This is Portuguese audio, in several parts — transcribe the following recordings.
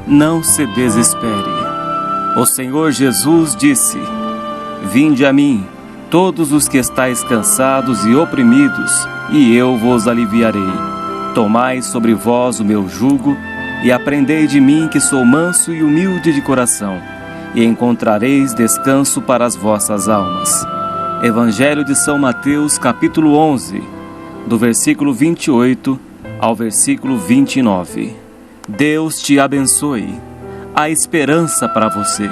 não se desespere. O Senhor Jesus disse: Vinde a mim, todos os que estáis cansados e oprimidos, e eu vos aliviarei. Tomai sobre vós o meu jugo, e aprendei de mim, que sou manso e humilde de coração, e encontrareis descanso para as vossas almas. Evangelho de São Mateus, capítulo 11, do versículo 28 ao versículo 29. Deus te abençoe. Há esperança para você.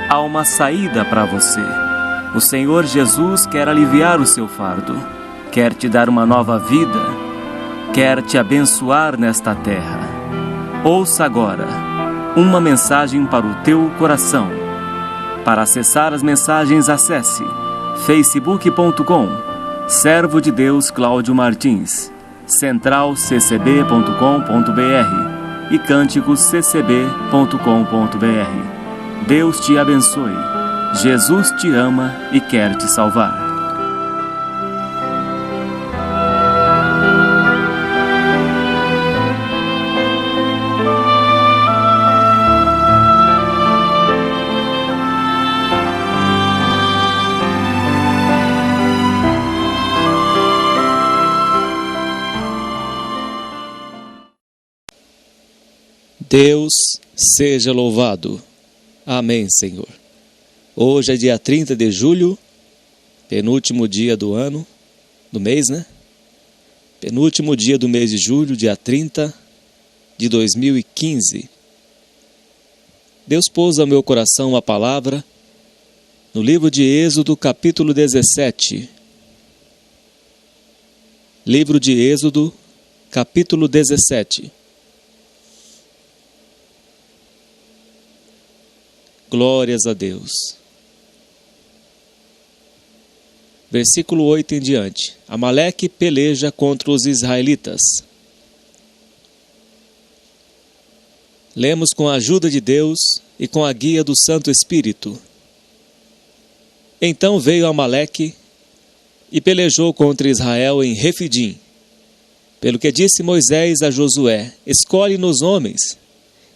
Há uma saída para você. O Senhor Jesus quer aliviar o seu fardo, quer te dar uma nova vida, quer te abençoar nesta terra. Ouça agora uma mensagem para o teu coração. Para acessar as mensagens, acesse facebook.com, Servo de Deus Cláudio Martins, centralccb.com.br e cânticosccb.com.br. Deus te abençoe. Jesus te ama e quer te salvar. Deus seja louvado. Amém, Senhor. Hoje é dia 30 de julho, penúltimo dia do ano, do mês, né? Penúltimo dia do mês de julho, dia 30 de 2015. Deus pôs ao meu coração uma palavra no livro de Êxodo, capítulo 17. Livro de Êxodo, capítulo 17. Glórias a Deus. Versículo 8 em diante. Amaleque peleja contra os israelitas. Lemos com a ajuda de Deus e com a guia do Santo Espírito. Então veio Amaleque e pelejou contra Israel em Refidim. Pelo que disse Moisés a Josué: Escolhe-nos homens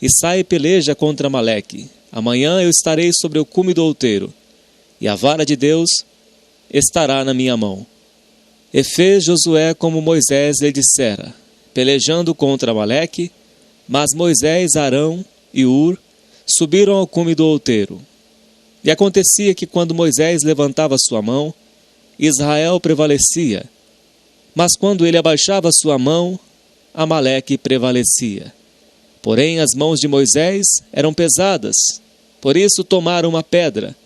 e sai e peleja contra Amaleque. Amanhã eu estarei sobre o cume do outeiro, e a vara de Deus estará na minha mão. E fez Josué como Moisés lhe dissera, pelejando contra Amaleque, mas Moisés, Arão e Ur subiram ao cume do outeiro. E acontecia que quando Moisés levantava sua mão, Israel prevalecia, mas quando ele abaixava sua mão, Amaleque prevalecia. Porém as mãos de Moisés eram pesadas, por isso tomaram uma pedra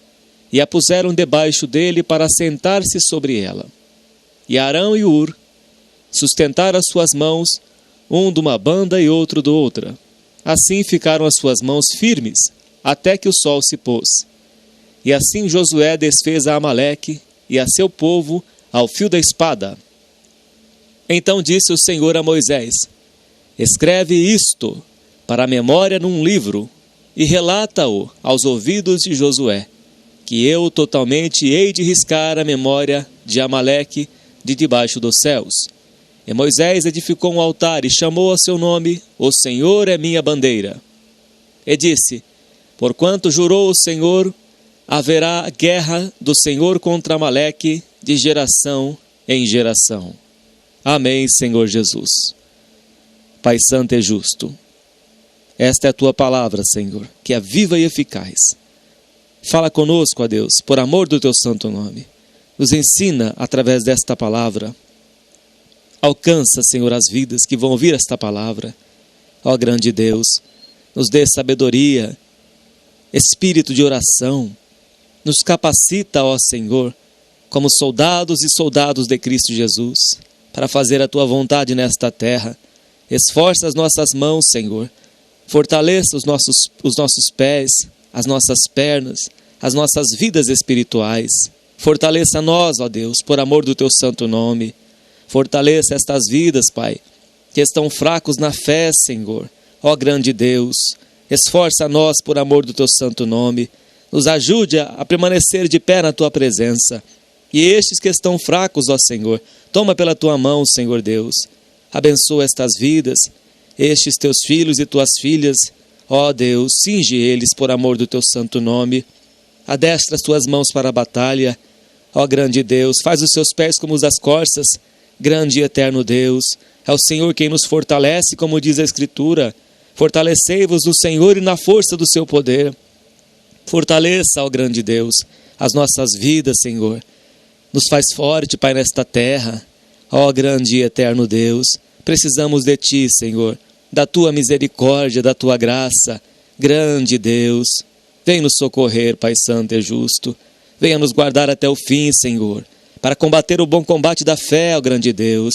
e a puseram debaixo dele para assentar-se sobre ela. E Arão e Ur sustentaram as suas mãos, um de uma banda e outro de outra. Assim ficaram as suas mãos firmes, até que o sol se pôs. E assim Josué desfez a Amaleque e a seu povo ao fio da espada. Então disse o Senhor a Moisés: Escreve isto para a memória num livro, e relata-o aos ouvidos de Josué, que eu totalmente hei de riscar a memória de Amaleque de debaixo dos céus. E Moisés edificou um altar e chamou a seu nome: O Senhor é minha bandeira. E disse: Porquanto jurou o Senhor, haverá guerra do Senhor contra Amaleque de geração em geração. Amém, Senhor Jesus. Pai santo e justo, esta é a tua palavra, Senhor, que é viva e eficaz. Fala conosco, ó Deus, por amor do teu santo nome. Nos ensina através desta palavra. Alcança, Senhor, as vidas que vão ouvir esta palavra. Ó grande Deus, nos dê sabedoria, espírito de oração. Nos capacita, ó Senhor, como soldados e soldados de Cristo Jesus, para fazer a tua vontade nesta terra. Esforça as nossas mãos, Senhor. Fortaleça os nossos pés, as nossas pernas, as nossas vidas espirituais. Fortaleça nós, ó Deus, por amor do teu santo nome. Fortaleça estas vidas, Pai, que estão fracos na fé, Senhor. Ó grande Deus, esforça nós por amor do teu santo nome. Nos ajude a permanecer de pé na tua presença. E estes que estão fracos, ó Senhor, toma pela tua mão, Senhor Deus. Abençoa estas vidas, estes teus filhos e tuas filhas, Ó Deus, cinge eles por amor do teu santo nome. Adestra as tuas mãos para a batalha. Ó grande Deus, faz os seus pés como os das corças. Grande e eterno Deus, é o Senhor quem nos fortalece, como diz a Escritura. Fortalecei-vos no Senhor e na força do seu poder. Fortaleça, ó grande Deus, as nossas vidas, Senhor. Nos faz forte, Pai, nesta terra. Ó grande e eterno Deus, precisamos de Ti, Senhor, da Tua misericórdia, da Tua graça. Grande Deus, vem nos socorrer, Pai Santo e Justo. Venha nos guardar até o fim, Senhor, para combater o bom combate da fé, ó grande Deus.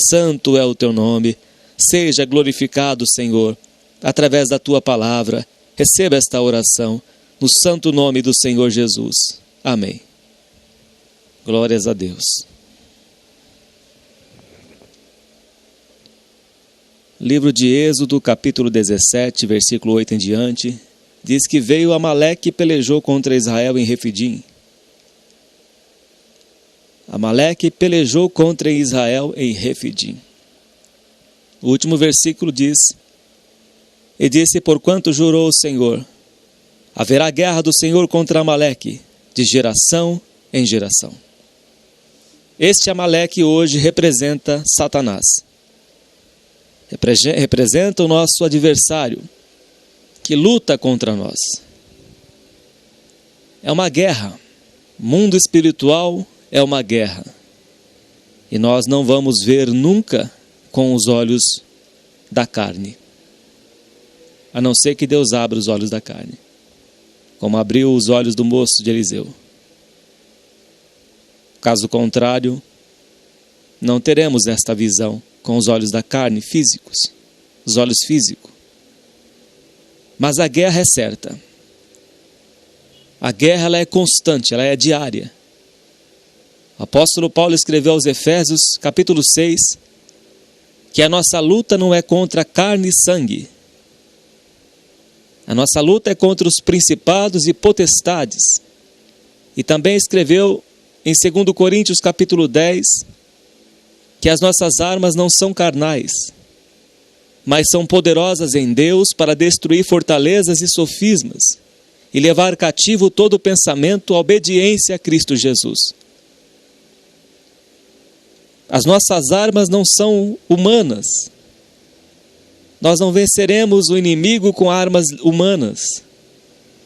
Santo é o Teu nome. Seja glorificado, Senhor, através da Tua palavra. Receba esta oração no santo nome do Senhor Jesus. Amém. Glórias a Deus. Livro de Êxodo, capítulo 17, versículo 8 em diante, diz que veio Amaleque e pelejou contra Israel em Refidim. Amaleque pelejou contra Israel em Refidim. O último versículo diz: e disse, porquanto jurou o Senhor, haverá guerra do Senhor contra Amaleque, de geração em geração. Este Amaleque hoje representa Satanás. Representa o nosso adversário, que luta contra nós. É uma guerra. Mundo espiritual é uma guerra. E nós não vamos ver nunca com os olhos da carne. A não ser que Deus abra os olhos da carne, como abriu os olhos do moço de Eliseu. Caso contrário, não teremos esta visão com os olhos da carne físicos, os olhos físicos. Mas a guerra é certa. A guerra ela é constante, ela é diária. O apóstolo Paulo escreveu aos Efésios, capítulo 6, que a nossa luta não é contra carne e sangue. A nossa luta é contra os principados e potestades. E também escreveu em 2 Coríntios capítulo 10, que as nossas armas não são carnais, mas são poderosas em Deus para destruir fortalezas e sofismas e levar cativo todo o pensamento à obediência a Cristo Jesus. As nossas armas não são humanas. Nós não venceremos o inimigo com armas humanas.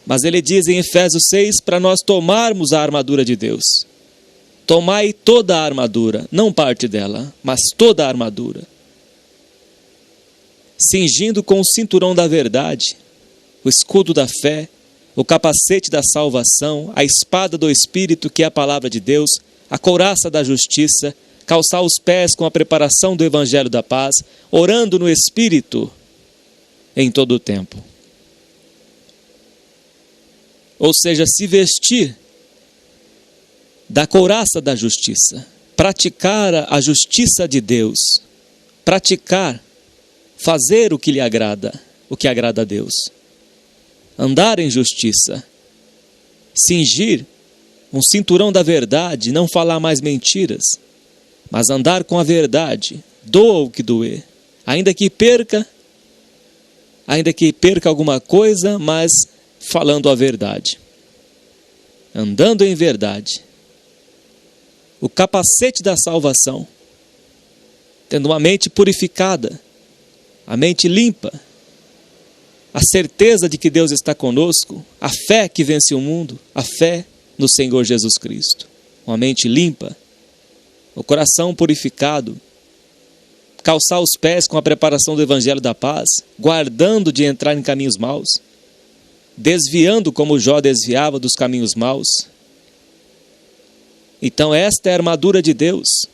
Mas ele diz em Efésios 6 para nós tomarmos a armadura de Deus. Tomai toda a armadura, não parte dela, mas toda a armadura. Cingindo com o cinturão da verdade, o escudo da fé, o capacete da salvação, a espada do Espírito, que é a palavra de Deus, a couraça da justiça, calçar os pés com a preparação do Evangelho da paz, orando no Espírito em todo o tempo. Ou seja, se vestir da couraça da justiça, praticar a justiça de Deus, praticar, fazer o que lhe agrada, o que agrada a Deus, andar em justiça, cingir um cinturão da verdade, não falar mais mentiras, mas andar com a verdade, doa o que doer, ainda que perca alguma coisa, mas falando a verdade, andando em verdade. O capacete da salvação, tendo uma mente purificada, a mente limpa, a certeza de que Deus está conosco, a fé que vence o mundo, a fé no Senhor Jesus Cristo, uma mente limpa, o coração purificado, calçar os pés com a preparação do Evangelho da paz, guardando de entrar em caminhos maus, desviando como Jó desviava dos caminhos maus. Então esta é a armadura de Deus,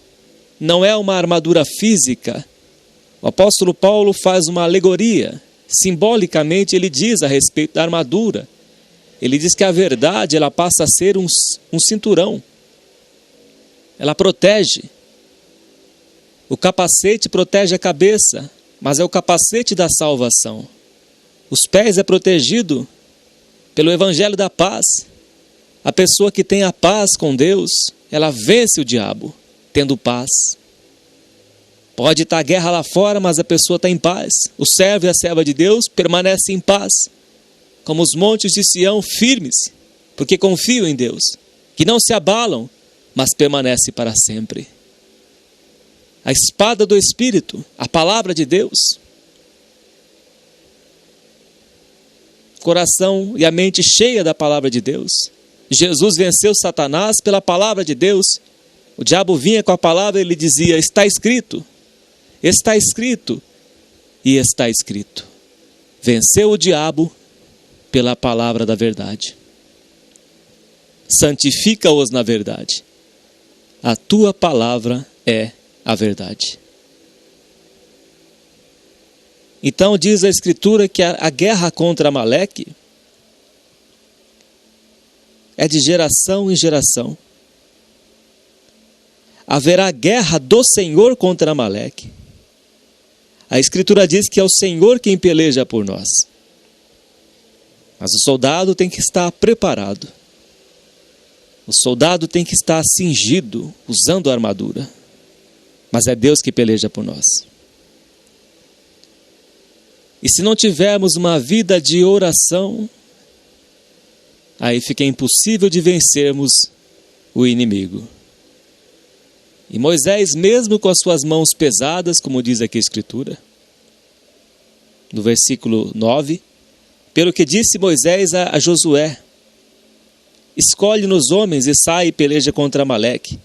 não é uma armadura física. O apóstolo Paulo faz uma alegoria, simbolicamente ele diz a respeito da armadura. Ele diz que a verdade ela passa a ser um cinturão, ela protege. O capacete protege a cabeça, mas é o capacete da salvação. Os pés é protegido pelo Evangelho da paz. A pessoa que tem a paz com Deus, ela vence o diabo, tendo paz. Pode estar guerra lá fora, mas a pessoa está em paz. O servo e a serva de Deus permanecem em paz, como os montes de Sião firmes, porque confiam em Deus, que não se abalam, mas permanecem para sempre. A espada do Espírito, a palavra de Deus. Coração e a mente cheia da palavra de Deus. Jesus venceu Satanás pela palavra de Deus. O diabo vinha com a palavra e ele dizia: está escrito, está escrito e está escrito. Venceu o diabo pela palavra da verdade. Santifica-os na verdade. A tua palavra é a verdade. Então diz a Escritura que a guerra contra Amaleque é de geração em geração. Haverá guerra do Senhor contra Amaleque. A Escritura diz que é o Senhor quem peleja por nós. Mas o soldado tem que estar preparado. O soldado tem que estar cingido, usando a armadura. Mas é Deus que peleja por nós. E se não tivermos uma vida de oração, aí fica impossível de vencermos o inimigo. E Moisés, mesmo com as suas mãos pesadas, como diz aqui a Escritura, no versículo 9, pelo que disse Moisés a Josué: escolhe-nos homens e sai e peleja contra Amaleque.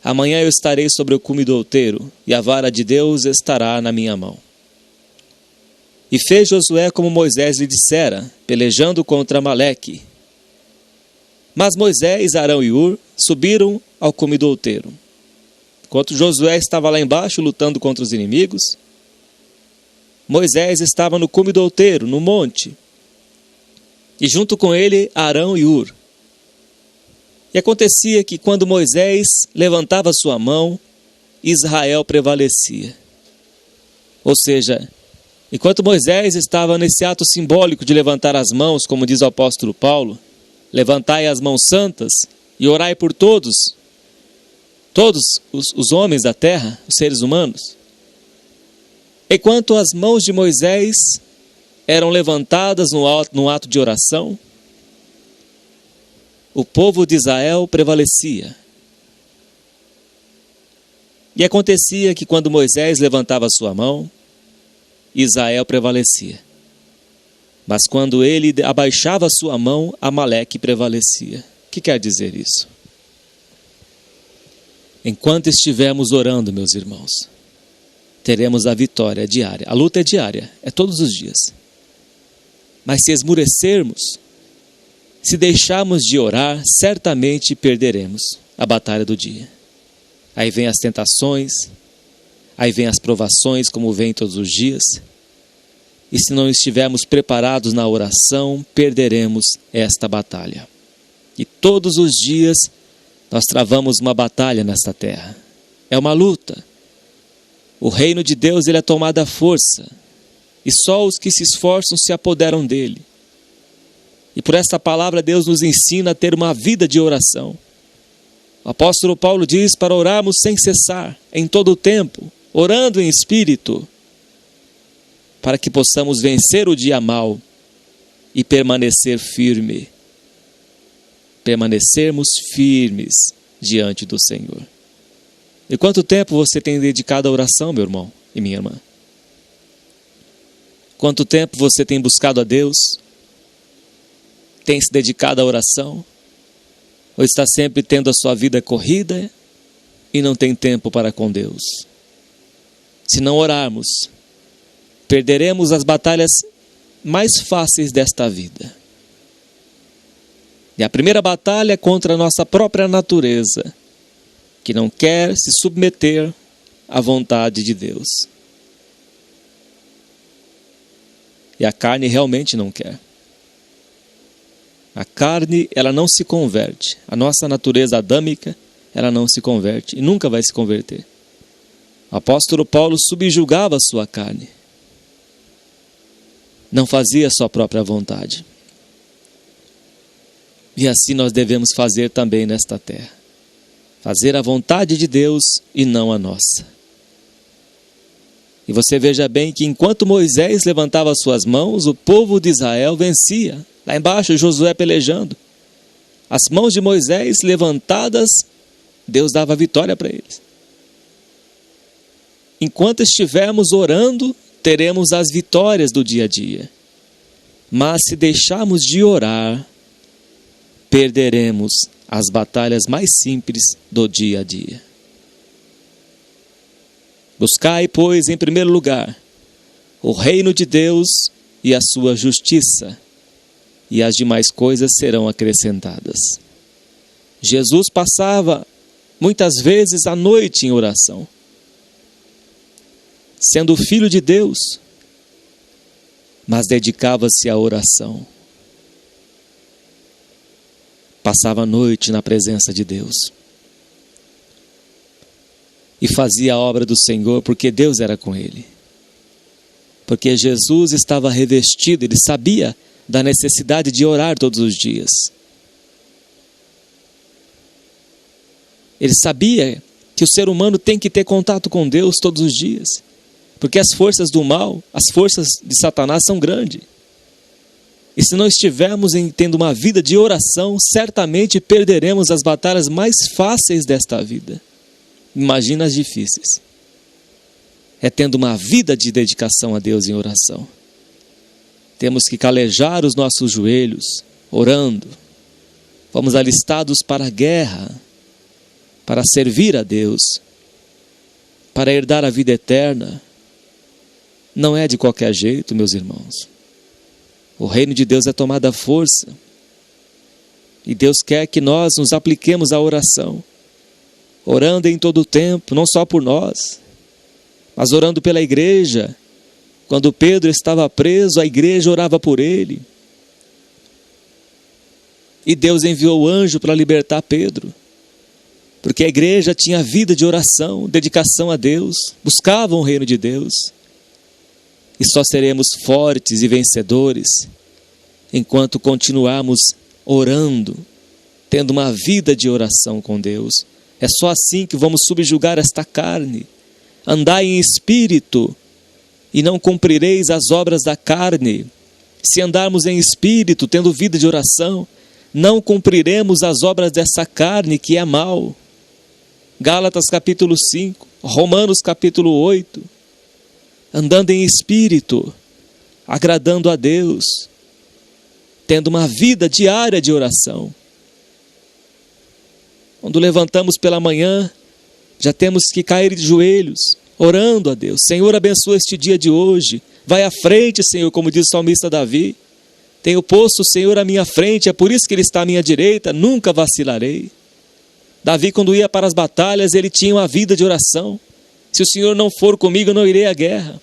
Amanhã eu estarei sobre o cume do outeiro, e a vara de Deus estará na minha mão. E fez Josué como Moisés lhe dissera, pelejando contra Amaleque. Mas Moisés, Arão e Hur subiram ao cume do outeiro. Enquanto Josué estava lá embaixo lutando contra os inimigos, Moisés estava no cume do outeiro, no monte. E junto com ele, Arão e Hur. E acontecia que quando Moisés levantava sua mão, Israel prevalecia. Ou seja, enquanto Moisés estava nesse ato simbólico de levantar as mãos, como diz o apóstolo Paulo, levantai as mãos santas e orai por todos os homens da terra, os seres humanos. Enquanto as mãos de Moisés eram levantadas no ato de oração, o povo de Israel prevalecia. E acontecia que quando Moisés levantava sua mão, Israel prevalecia. Mas quando ele abaixava sua mão, Amaleque prevalecia. O que quer dizer isso? Enquanto estivermos orando, meus irmãos, teremos a vitória diária. A luta é diária, é todos os dias. Mas se esmurecermos, se deixarmos de orar, certamente perderemos a batalha do dia. Aí vem as tentações, aí vem as provações, como vem todos os dias. E se não estivermos preparados na oração, perderemos esta batalha. E todos os dias nós travamos uma batalha nesta terra. É uma luta. O reino de Deus ele é tomado à força. E só os que se esforçam se apoderam dele. E por esta palavra Deus nos ensina a ter uma vida de oração. O apóstolo Paulo diz para orarmos sem cessar, em todo o tempo, orando em espírito, para que possamos vencer o dia mau e permanecer firme. Permanecermos firmes diante do Senhor. E quanto tempo você tem dedicado à oração, meu irmão e minha irmã? Quanto tempo você tem buscado a Deus? Tem se dedicado à oração? Ou está sempre tendo a sua vida corrida e não tem tempo para com Deus? Se não orarmos, perderemos as batalhas mais fáceis desta vida. E a primeira batalha é contra a nossa própria natureza, que não quer se submeter à vontade de Deus. E a carne realmente não quer. A carne, ela não se converte. A nossa natureza adâmica, ela não se converte e nunca vai se converter. O apóstolo Paulo subjugava a sua carne. Não fazia a sua própria vontade. E assim nós devemos fazer também nesta terra. Fazer a vontade de Deus e não a nossa. E você veja bem que enquanto Moisés levantava as suas mãos, o povo de Israel vencia. Lá embaixo, Josué pelejando. As mãos de Moisés levantadas, Deus dava vitória para eles. Enquanto estivermos orando, teremos as vitórias do dia a dia. Mas se deixarmos de orar, perderemos as batalhas mais simples do dia a dia. Buscai, pois, em primeiro lugar, o reino de Deus e a sua justiça, e as demais coisas serão acrescentadas. Jesus passava muitas vezes a noite em oração. Sendo filho de Deus, mas dedicava-se à oração. Passava a noite na presença de Deus. E fazia a obra do Senhor porque Deus era com ele. Porque Jesus estava revestido, ele sabia da necessidade de orar todos os dias. Ele sabia que o ser humano tem que ter contato com Deus todos os dias. Porque as forças do mal, as forças de Satanás são grandes. E se não estivermos tendo uma vida de oração, certamente perderemos as batalhas mais fáceis desta vida. Imagina as difíceis. É tendo uma vida de dedicação a Deus em oração. Temos que calejar os nossos joelhos, orando. Fomos alistados para a guerra, para servir a Deus, para herdar a vida eterna. Não é de qualquer jeito, meus irmãos. O reino de Deus é tomada à força. E Deus quer que nós nos apliquemos à oração. Orando em todo o tempo, não só por nós, mas orando pela igreja. Quando Pedro estava preso, a igreja orava por ele. E Deus enviou o anjo para libertar Pedro. Porque a igreja tinha vida de oração, dedicação a Deus, buscavam o reino de Deus. E só seremos fortes e vencedores enquanto continuarmos orando, tendo uma vida de oração com Deus. É só assim que vamos subjugar esta carne. Andai em espírito e não cumprireis as obras da carne. Se andarmos em espírito, tendo vida de oração, não cumpriremos as obras dessa carne que é mal. Gálatas capítulo 5, Romanos capítulo 8. Andando em espírito, agradando a Deus, tendo uma vida diária de oração. Quando levantamos pela manhã, já temos que cair de joelhos, orando a Deus. Senhor, abençoa este dia de hoje. Vai à frente, Senhor, como diz o salmista Davi. Tenho posto o Senhor à minha frente, é por isso que Ele está à minha direita, nunca vacilarei. Davi, quando ia para as batalhas, ele tinha uma vida de oração. Se o Senhor não for comigo, eu não irei à guerra.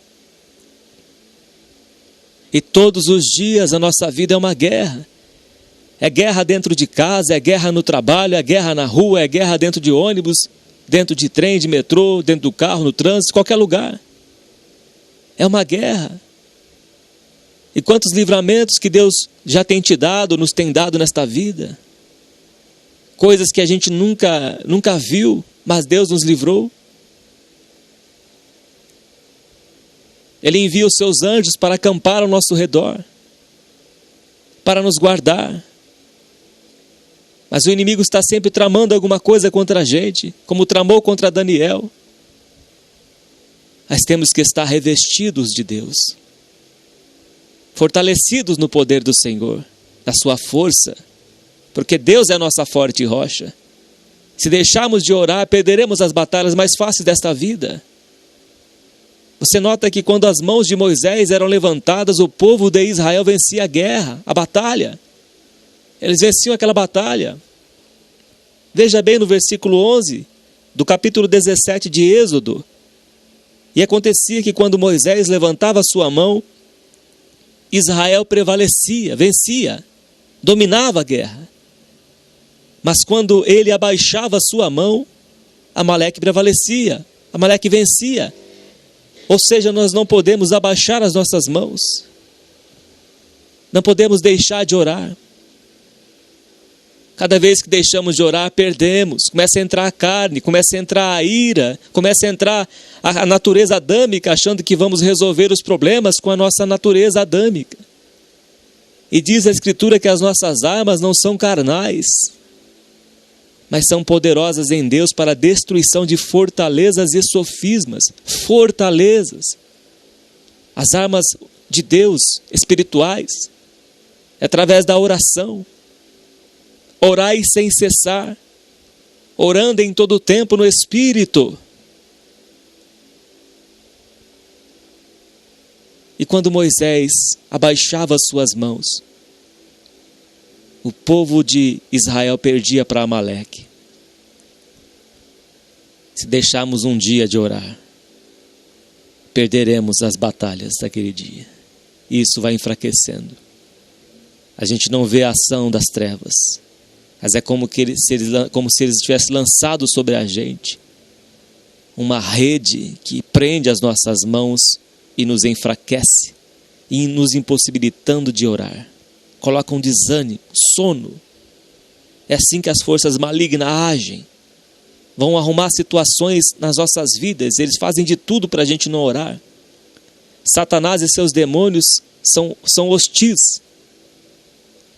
E todos os dias a nossa vida é uma guerra. É guerra dentro de casa, é guerra no trabalho, é guerra na rua, é guerra dentro de ônibus, dentro de trem, de metrô, dentro do carro, no trânsito, qualquer lugar. É uma guerra. E quantos livramentos que Deus já tem te dado, nos tem dado nesta vida. Coisas que a gente nunca viu, mas Deus nos livrou. Ele envia os seus anjos para acampar ao nosso redor, para nos guardar. Mas o inimigo está sempre tramando alguma coisa contra a gente, como tramou contra Daniel. Mas temos que estar revestidos de Deus, fortalecidos no poder do Senhor, da sua força, porque Deus é a nossa forte rocha. Se deixarmos de orar, perderemos as batalhas mais fáceis desta vida. Você nota que quando as mãos de Moisés eram levantadas, o povo de Israel vencia a guerra, a batalha. Eles venciam aquela batalha. Veja bem no versículo 11 do capítulo 17 de Êxodo. E acontecia que quando Moisés levantava a sua mão, Israel prevalecia, vencia, dominava a guerra. Mas quando ele abaixava a sua mão, Amaleque prevalecia, Amaleque vencia. Ou seja, nós não podemos abaixar as nossas mãos. Não podemos deixar de orar. Cada vez que deixamos de orar, perdemos. Começa a entrar a carne, começa a entrar a ira, começa a entrar a natureza adâmica, achando que vamos resolver os problemas com a nossa natureza adâmica. E diz a Escritura que as nossas armas não são carnais, mas são poderosas em Deus para a destruição de fortalezas e sofismas. Fortalezas. As armas de Deus espirituais, é através da oração. Orai sem cessar, orando em todo o tempo no Espírito. E quando Moisés abaixava as suas mãos, o povo de Israel perdia para Amaleque. Se deixarmos um dia de orar, perderemos as batalhas daquele dia. E isso vai enfraquecendo. A gente não vê a ação das trevas, mas é como se eles tivessem lançado sobre a gente uma rede que prende as nossas mãos e nos enfraquece, e nos impossibilitando de orar. Coloca um desânimo, sono. É assim que as forças malignas agem. Vão arrumar situações nas nossas vidas, eles fazem de tudo para a gente não orar. Satanás e seus demônios são hostis.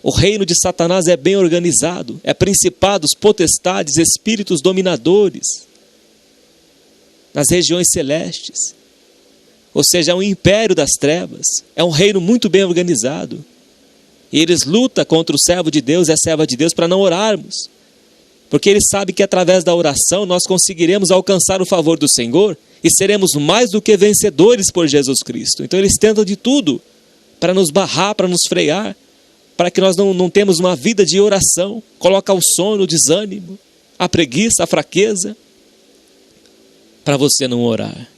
O reino de Satanás é bem organizado, é principados, potestades, espíritos dominadores nas regiões celestes. Ou seja, é um império das trevas, é um reino muito bem organizado. E eles lutam contra o servo de Deus e a serva de Deus para não orarmos. Porque eles sabem que através da oração nós conseguiremos alcançar o favor do Senhor e seremos mais do que vencedores por Jesus Cristo. Então eles tentam de tudo para nos barrar, para nos frear, para que nós não temos uma vida de oração. Coloca o sono, o desânimo, a preguiça, a fraqueza, para você não orar.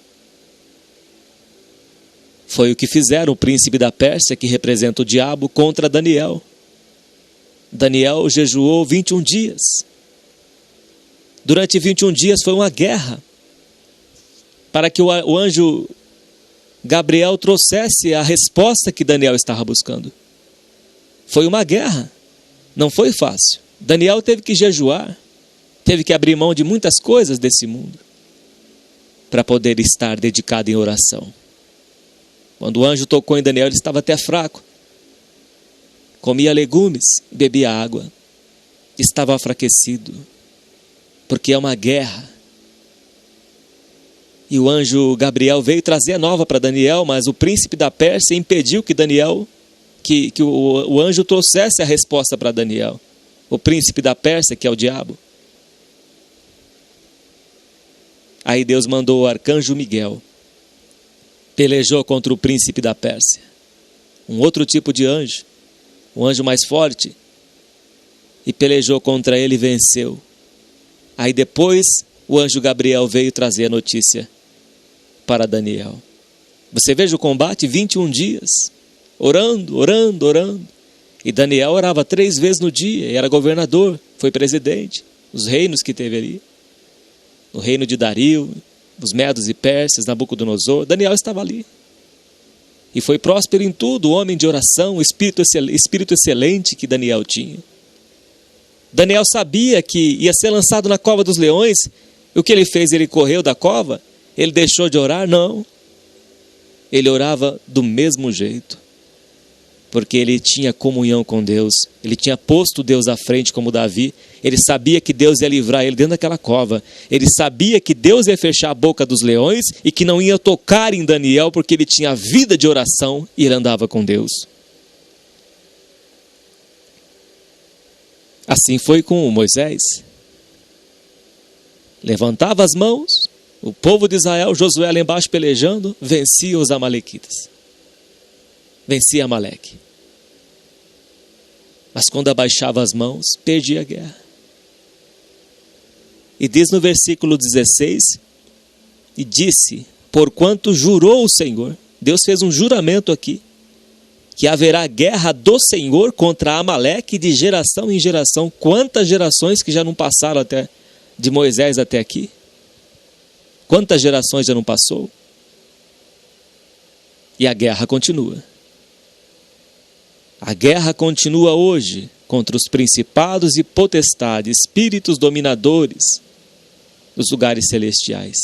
Foi o que fizeram o príncipe da Pérsia, que representa o diabo, contra Daniel. Daniel jejuou 21 dias. Durante 21 dias foi uma guerra, para que o anjo Gabriel trouxesse a resposta que Daniel estava buscando. Foi uma guerra, não foi fácil. Daniel teve que jejuar, teve que abrir mão de muitas coisas desse mundo, para poder estar dedicado em oração. Quando o anjo tocou em Daniel, ele estava até fraco. Comia legumes, bebia água. Estava enfraquecido, porque é uma guerra. E o anjo Gabriel veio trazer a nova para Daniel, mas o príncipe da Pérsia impediu que o anjo trouxesse a resposta para Daniel. O príncipe da Pérsia, que é o diabo. Aí Deus mandou o arcanjo Miguel. Pelejou contra o príncipe da Pérsia. Um outro tipo de anjo. Um anjo mais forte. E pelejou contra ele e venceu. Aí depois o anjo Gabriel veio trazer a notícia para Daniel. Você veja o combate, 21 dias. Orando. E Daniel orava 3 vezes no dia. E era governador, foi presidente. Os reinos que teve ali. No reino de Dario, os Medos e Pérsias, Nabucodonosor, Daniel estava ali. E foi próspero em tudo, homem de oração, espírito excelente que Daniel tinha. Daniel sabia que ia ser lançado na cova dos leões. E o que ele fez? Ele correu da cova? Ele deixou de orar? Não. Ele orava do mesmo jeito. Porque ele tinha comunhão com Deus. Ele tinha posto Deus à frente como Davi. Ele sabia que Deus ia livrar ele dentro daquela cova. Ele sabia que Deus ia fechar a boca dos leões e que não ia tocar em Daniel porque ele tinha vida de oração e ele andava com Deus. Assim foi com Moisés. Levantava as mãos, o povo de Israel, Josué lá embaixo pelejando, vencia os amalequitas. Vencia Amaleque. Mas quando abaixava as mãos, perdia a guerra. E diz no versículo 16, e disse, porquanto jurou o Senhor, Deus fez um juramento aqui, que haverá guerra do Senhor contra Amaleque de geração em geração. Quantas gerações que já não passaram até de Moisés até aqui? Quantas gerações já não passou? E a guerra continua. A guerra continua hoje contra os principados e potestades, espíritos dominadores dos lugares celestiais.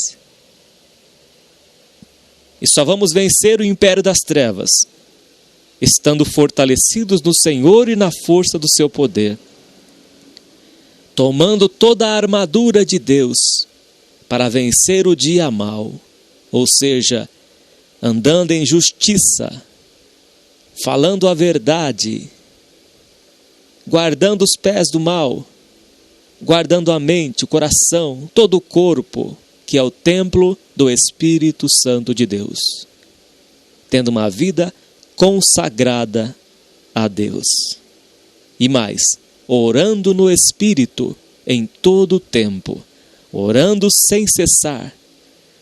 E só vamos vencer o império das trevas, estando fortalecidos no Senhor e na força do seu poder, tomando toda a armadura de Deus para vencer o dia mau, ou seja, andando em justiça, falando a verdade, guardando os pés do mal, guardando a mente, o coração, todo o corpo, que é o templo do Espírito Santo de Deus, tendo uma vida consagrada a Deus. E mais, orando no Espírito em todo o tempo, orando sem cessar,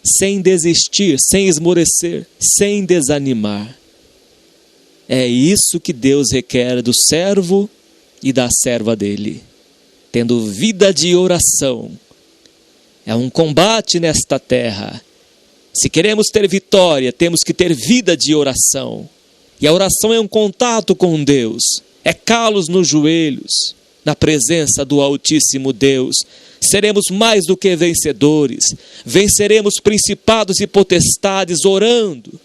sem desistir, sem esmorecer, sem desanimar. É isso que Deus requer do servo e da serva dele, tendo vida de oração. É um combate nesta terra. Se queremos ter vitória, temos que ter vida de oração. E a oração é um contato com Deus, é calos nos joelhos, na presença do Altíssimo Deus. Seremos mais do que vencedores, venceremos principados e potestades orando,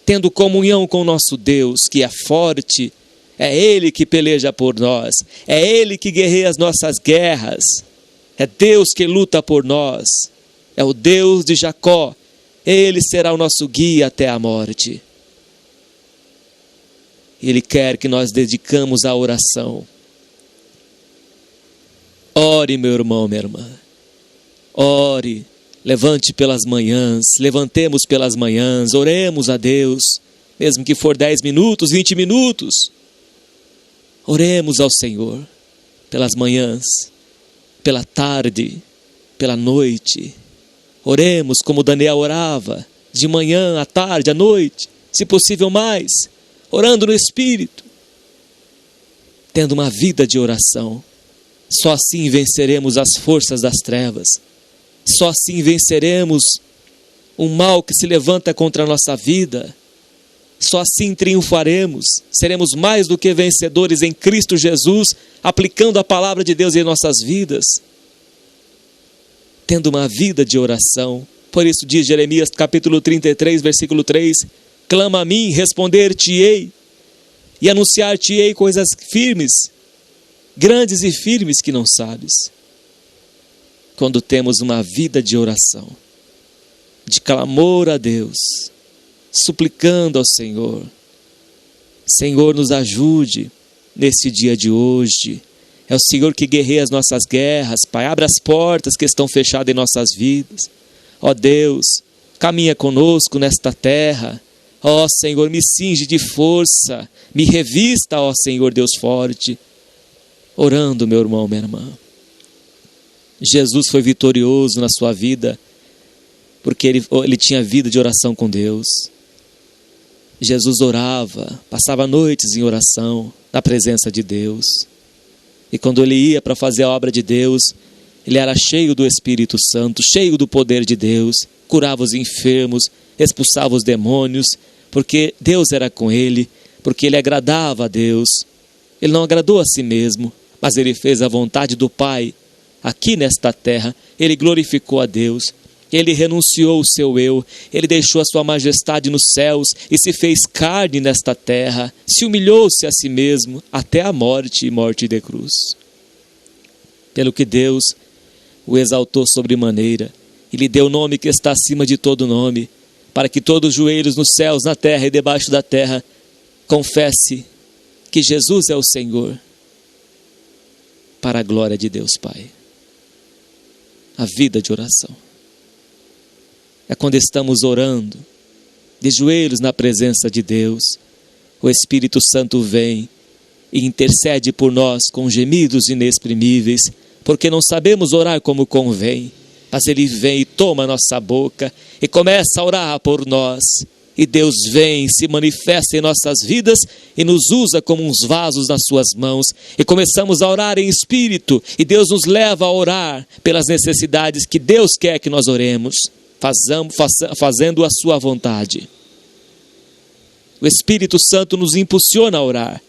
tendo comunhão com o nosso Deus, que é forte. É Ele que peleja por nós, é Ele que guerreia as nossas guerras, é Deus que luta por nós, é o Deus de Jacó. Ele será o nosso guia até a morte. Ele quer que nós dedicamos a oração. Ore, meu irmão, minha irmã. Ore, levante pelas manhãs, levantemos pelas manhãs, oremos a Deus, mesmo que for 10 minutos, 20 minutos. Oremos ao Senhor pelas manhãs, pela tarde, pela noite. Oremos como Daniel orava, de manhã, à tarde, à noite, se possível mais, orando no Espírito, tendo uma vida de oração. Só assim venceremos as forças das trevas. Só assim venceremos o mal que se levanta contra a nossa vida. Só assim triunfaremos. Seremos mais do que vencedores em Cristo Jesus, aplicando a palavra de Deus em nossas vidas, tendo uma vida de oração. Por isso diz Jeremias capítulo 33, versículo 3, clama a mim, responder-te-ei, e anunciar-te-ei coisas firmes, grandes e firmes que não sabes. Quando temos uma vida de oração, de clamor a Deus, suplicando ao Senhor, Senhor, nos ajude nesse dia de hoje. É o Senhor que guerreia as nossas guerras, Pai. Abre as portas que estão fechadas em nossas vidas. Ó Deus, caminha conosco nesta terra. Ó Senhor, me cinge de força, me revista, ó Senhor Deus forte. Orando, meu irmão, minha irmã. Jesus foi vitorioso na sua vida, porque ele tinha vida de oração com Deus. Jesus orava, passava noites em oração, na presença de Deus. E quando ele ia para fazer a obra de Deus, ele era cheio do Espírito Santo, cheio do poder de Deus, curava os enfermos, expulsava os demônios, porque Deus era com ele, porque ele agradava a Deus. Ele não agradou a si mesmo, mas ele fez a vontade do Pai. Aqui nesta terra, ele glorificou a Deus, ele renunciou o seu eu, ele deixou a sua majestade nos céus e se fez carne nesta terra, se humilhou-se a si mesmo até a morte e morte de cruz. Pelo que Deus o exaltou sobremaneira e lhe deu o nome que está acima de todo nome, para que todos os joelhos nos céus, na terra e debaixo da terra confesse que Jesus é o Senhor, para a glória de Deus Pai. A vida de oração é quando estamos orando, de joelhos na presença de Deus, o Espírito Santo vem e intercede por nós com gemidos inexprimíveis, porque não sabemos orar como convém, mas Ele vem e toma a nossa boca e começa a orar por nós. E Deus vem, se manifesta em nossas vidas e nos usa como uns vasos nas suas mãos. E começamos a orar em espírito. E Deus nos leva a orar pelas necessidades que Deus quer que nós oremos, fazendo a sua vontade. O Espírito Santo nos impulsiona a orar.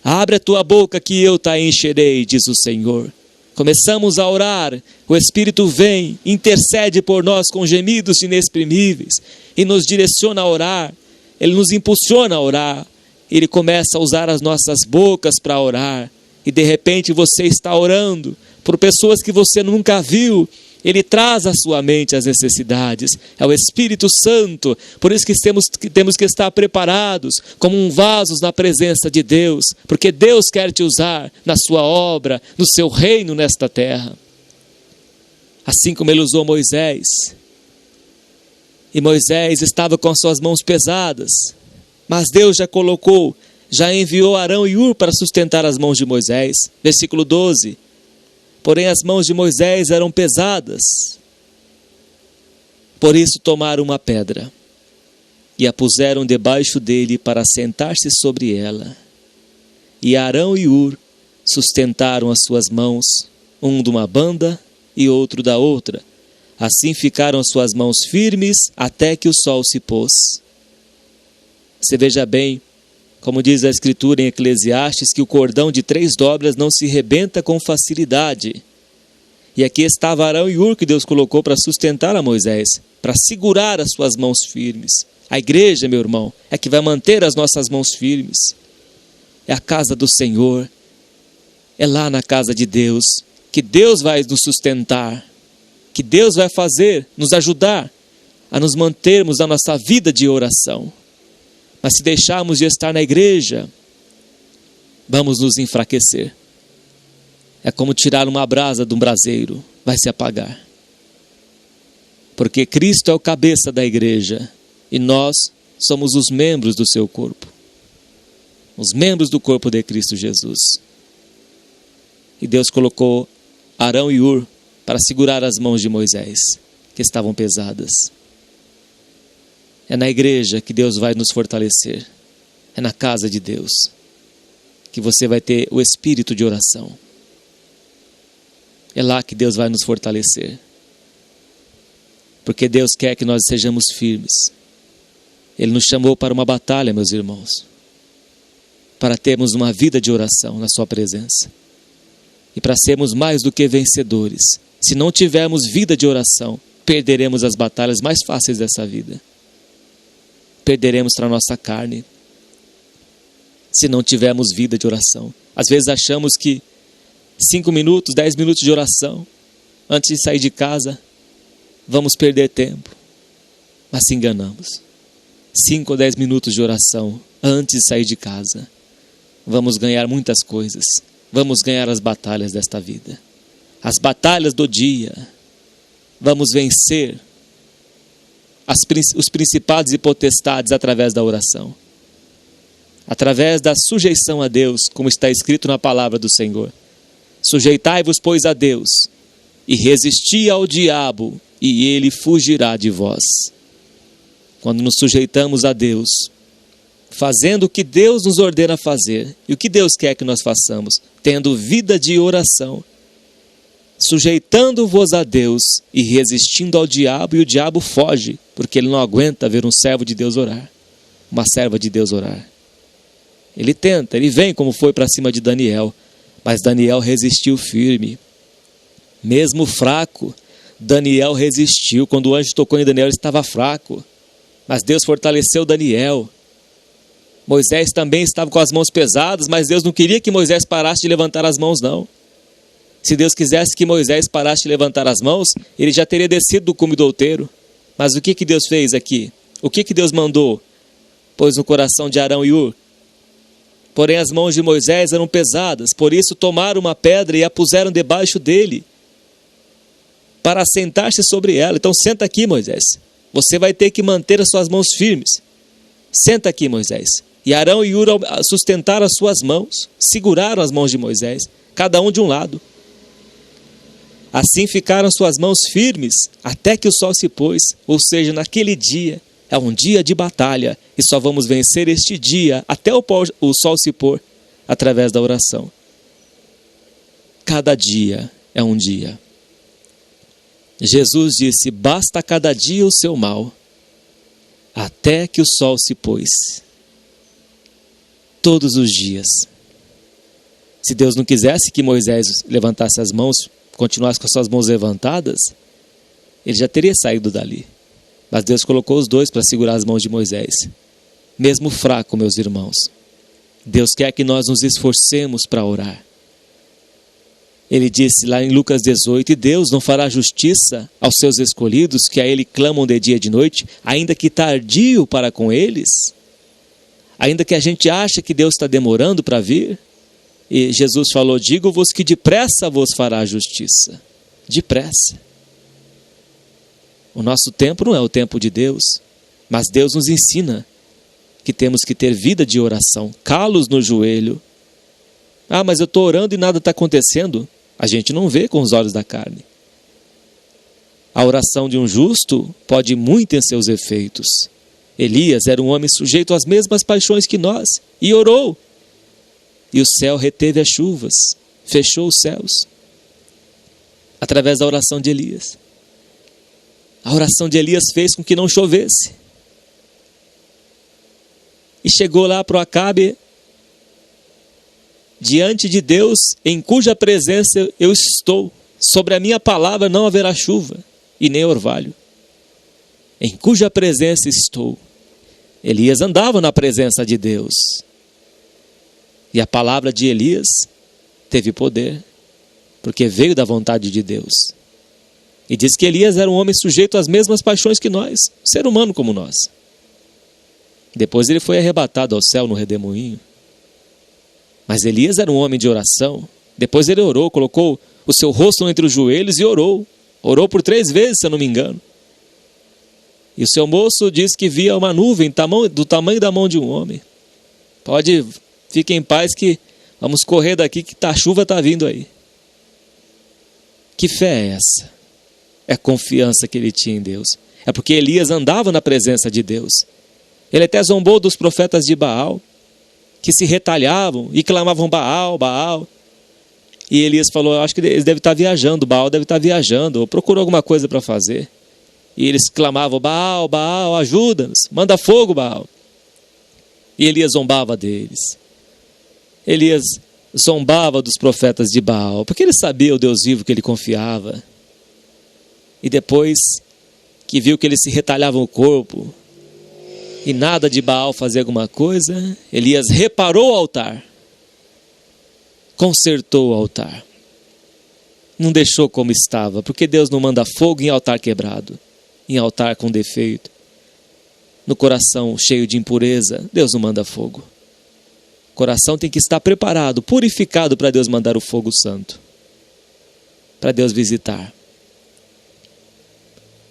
Abre a tua boca que eu te encherei, diz o Senhor. Começamos a orar, o Espírito vem, intercede por nós com gemidos inexprimíveis e nos direciona a orar. Ele nos impulsiona a orar. Ele começa a usar as nossas bocas para orar. E de repente você está orando por pessoas que você nunca viu. Ele traz à sua mente as necessidades. É o Espírito Santo. Por isso que temos que estar preparados como um vaso na presença de Deus. Porque Deus quer te usar na sua obra, no seu reino nesta terra. Assim como ele usou Moisés. E Moisés estava com as suas mãos pesadas. Mas Deus já enviou Arão e Hur para sustentar as mãos de Moisés. Versículo 12. Porém as mãos de Moisés eram pesadas. Por isso tomaram uma pedra e a puseram debaixo dele para sentar-se sobre ela. E Arão e Hur sustentaram as suas mãos, um de uma banda e outro da outra. Assim ficaram as suas mãos firmes até que o sol se pôs. Você veja bem, como diz a Escritura em Eclesiastes, que o cordão de 3 dobras não se rebenta com facilidade. E aqui estava Arão e Hur que Deus colocou para sustentar a Moisés, para segurar as suas mãos firmes. A igreja, meu irmão, é que vai manter as nossas mãos firmes. É a casa do Senhor, é lá na casa de Deus, que Deus vai nos sustentar, que Deus vai nos ajudar a nos mantermos na nossa vida de oração. Mas se deixarmos de estar na igreja, vamos nos enfraquecer. É como tirar uma brasa de um braseiro, vai se apagar. Porque Cristo é o cabeça da igreja e nós somos os membros do seu corpo. Os membros do corpo de Cristo Jesus. E Deus colocou Arão e Hur para segurar as mãos de Moisés, que estavam pesadas. É na igreja que Deus vai nos fortalecer. É na casa de Deus que você vai ter o espírito de oração. É lá que Deus vai nos fortalecer. Porque Deus quer que nós sejamos firmes. Ele nos chamou para uma batalha, meus irmãos. Para termos uma vida de oração na sua presença. E para sermos mais do que vencedores. Se não tivermos vida de oração, perderemos as batalhas mais fáceis dessa vida. Perderemos para a nossa carne, se não tivermos vida de oração. Às vezes achamos que 5 minutos, 10 minutos de oração, antes de sair de casa, vamos perder tempo. Mas se enganamos. 5 ou 10 minutos de oração, antes de sair de casa, vamos ganhar muitas coisas. Vamos ganhar as batalhas desta vida. As batalhas do dia. Vamos vencer os principados e potestades através da oração. Através da sujeição a Deus, como está escrito na palavra do Senhor. Sujeitai-vos, pois, a Deus, e resisti ao diabo, e ele fugirá de vós. Quando nos sujeitamos a Deus, fazendo o que Deus nos ordena fazer, e o que Deus quer que nós façamos, tendo vida de oração, sujeitando-vos a Deus e resistindo ao diabo, e o diabo foge, porque ele não aguenta ver um servo de Deus orar, uma serva de Deus orar. Ele tenta, ele vem como foi para cima de Daniel, mas Daniel resistiu firme. Mesmo fraco, Daniel resistiu. Quando o anjo tocou em Daniel, ele estava fraco, mas Deus fortaleceu Daniel. Moisés também estava com as mãos pesadas, mas Deus não queria que Moisés parasse de levantar as mãos, não. Se Deus quisesse que Moisés parasse de levantar as mãos, ele já teria descido do cume do outeiro. Mas o que Deus fez aqui? O que Deus mandou? Pôs no coração de Arão e Hur. Porém as mãos de Moisés eram pesadas, por isso tomaram uma pedra e a puseram debaixo dele, para sentar-se sobre ela. Então senta aqui, Moisés. Você vai ter que manter as suas mãos firmes. Senta aqui, Moisés. E Arão e Hur sustentaram as suas mãos, seguraram as mãos de Moisés, cada um de um lado. Assim ficaram suas mãos firmes até que o sol se pôs, ou seja, naquele dia, é um dia de batalha, e só vamos vencer este dia até o sol se pôr, através da oração. Cada dia é um dia. Jesus disse, basta cada dia o seu mal, até que o sol se pôs. todos os dias. Se Deus não quisesse que Moisés levantasse as mãos, continuasse com as suas mãos levantadas, ele já teria saído dali. Mas Deus colocou os dois para segurar as mãos de Moisés. Mesmo fraco, meus irmãos, Deus quer que nós nos esforcemos para orar. Ele disse lá em Lucas 18, e Deus não fará justiça aos seus escolhidos, que a Ele clamam de dia e de noite, ainda que tardio para com eles, ainda que a gente ache que Deus está demorando para vir. E Jesus falou, digo-vos que depressa vos fará justiça. Depressa. O nosso tempo não é o tempo de Deus, mas Deus nos ensina que temos que ter vida de oração, calos no joelho. Ah, mas eu estou orando e nada está acontecendo. A gente não vê com os olhos da carne. A oração de um justo pode muito em seus efeitos. Elias era um homem sujeito às mesmas paixões que nós, e orou. E o céu reteve as chuvas, fechou os céus, através da oração de Elias. A oração de Elias fez com que não chovesse. E chegou lá para o Acabe, diante de Deus, em cuja presença eu estou, sobre a minha palavra não haverá chuva, e nem orvalho. Em cuja presença estou. Elias andava na presença de Deus. E a palavra de Elias teve poder, porque veio da vontade de Deus. E diz que Elias era um homem sujeito às mesmas paixões que nós, ser humano como nós. Depois ele foi arrebatado ao céu no redemoinho. Mas Elias era um homem de oração. Depois ele orou, colocou o seu rosto entre os joelhos e orou. Orou por 3 vezes, se eu não me engano. E o seu moço diz que via uma nuvem do tamanho da mão de um homem. Fique em paz que vamos correr daqui que a chuva está vindo aí. Que fé é essa? É a confiança que ele tinha em Deus. É porque Elias andava na presença de Deus. Ele até zombou dos profetas de Baal, que se retalhavam e clamavam Baal, Baal. E Elias falou, acho que eles devem estar viajando, Baal deve estar viajando, ou procurou alguma coisa para fazer. E eles clamavam, Baal, Baal, ajuda-nos, manda fogo, Baal. E Elias zombava deles. Elias zombava dos profetas de Baal, porque ele sabia o Deus vivo que ele confiava. E depois que viu que eles se retalhavam o corpo, e nada de Baal fazer alguma coisa, Elias reparou o altar, consertou o altar, não deixou como estava, porque Deus não manda fogo em altar quebrado, em altar com defeito. No coração cheio de impureza, Deus não manda fogo. O coração tem que estar preparado, purificado para Deus mandar o fogo santo, para Deus visitar.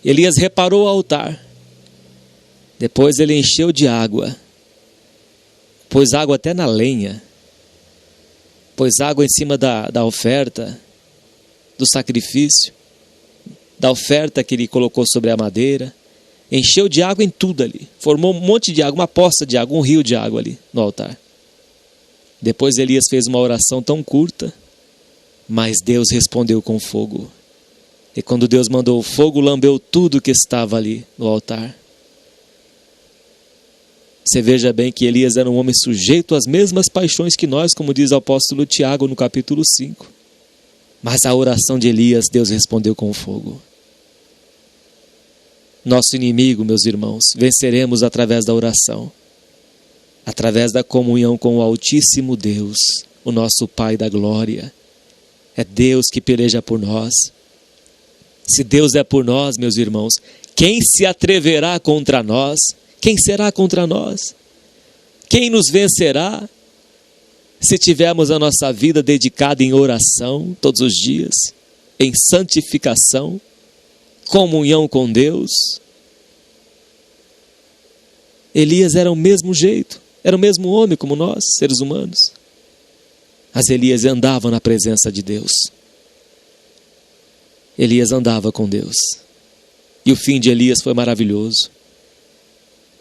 Elias reparou o altar. Depois ele encheu de água, pôs água até na lenha, pôs água em cima da oferta, do sacrifício, da oferta que ele colocou sobre a madeira, encheu de água em tudo ali, formou um monte de água, uma poça de água, um rio de água ali no altar. Depois Elias fez uma oração tão curta, mas Deus respondeu com fogo. E quando Deus mandou o fogo, lambeu tudo que estava ali no altar. Você veja bem que Elias era um homem sujeito às mesmas paixões que nós, como diz o apóstolo Tiago no capítulo 5. Mas a oração de Elias, Deus respondeu com fogo. Nosso inimigo, meus irmãos, venceremos através da oração, através da comunhão com o Altíssimo Deus, o nosso Pai da glória. É Deus que peleja por nós. Se Deus é por nós, meus irmãos, quem se atreverá contra nós? Quem será contra nós? Quem nos vencerá? Se tivermos a nossa vida dedicada em oração todos os dias, em santificação, comunhão com Deus. Elias era o mesmo jeito, era o mesmo homem como nós, seres humanos. Mas Elias andava na presença de Deus. Elias andava com Deus. E o fim de Elias foi maravilhoso.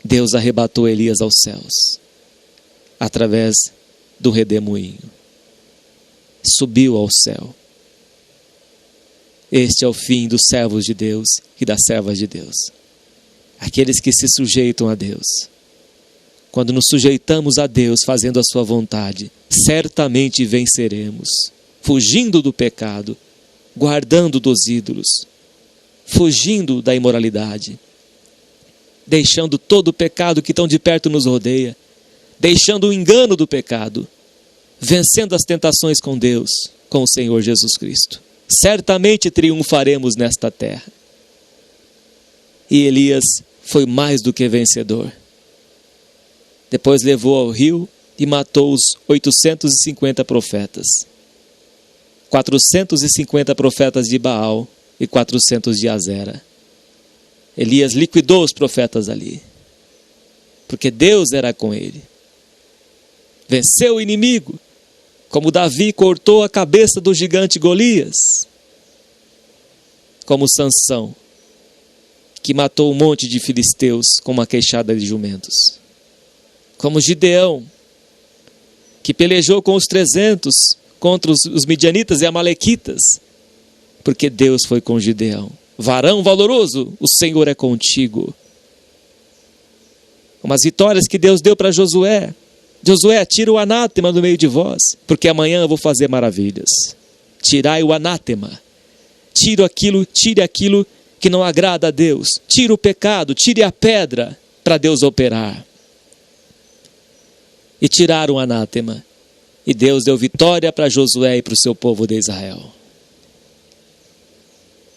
Deus arrebatou Elias aos céus, através do redemoinho. Subiu ao céu. Este é o fim dos servos de Deus e das servas de Deus. Aqueles que se sujeitam a Deus. quando nos sujeitamos a Deus, fazendo a sua vontade, certamente venceremos, fugindo do pecado, guardando dos ídolos, fugindo da imoralidade, deixando todo o pecado que tão de perto nos rodeia, deixando o engano do pecado, vencendo as tentações com Deus, com o Senhor Jesus Cristo. Certamente triunfaremos nesta terra. E Elias foi mais do que vencedor. Depois levou ao rio e matou os 850 profetas. 450 profetas de Baal e 400 de Azera. Elias liquidou os profetas ali, porque Deus era com ele. Venceu o inimigo, como Davi cortou a cabeça do gigante Golias, como Sansão, que matou um monte de filisteus com uma queixada de jumentos, como Gideão, que pelejou com os 300 contra os midianitas e amalequitas, porque Deus foi com Gideão. Varão valoroso, o Senhor é contigo. Umas vitórias que Deus deu para Josué. Josué, tira o anátema do meio de vós, porque amanhã eu vou fazer maravilhas. Tirai o anátema. Tire aquilo que não agrada a Deus. Tire o pecado, tire a pedra para Deus operar. E tiraram o anátema. E Deus deu vitória para Josué e para o seu povo de Israel.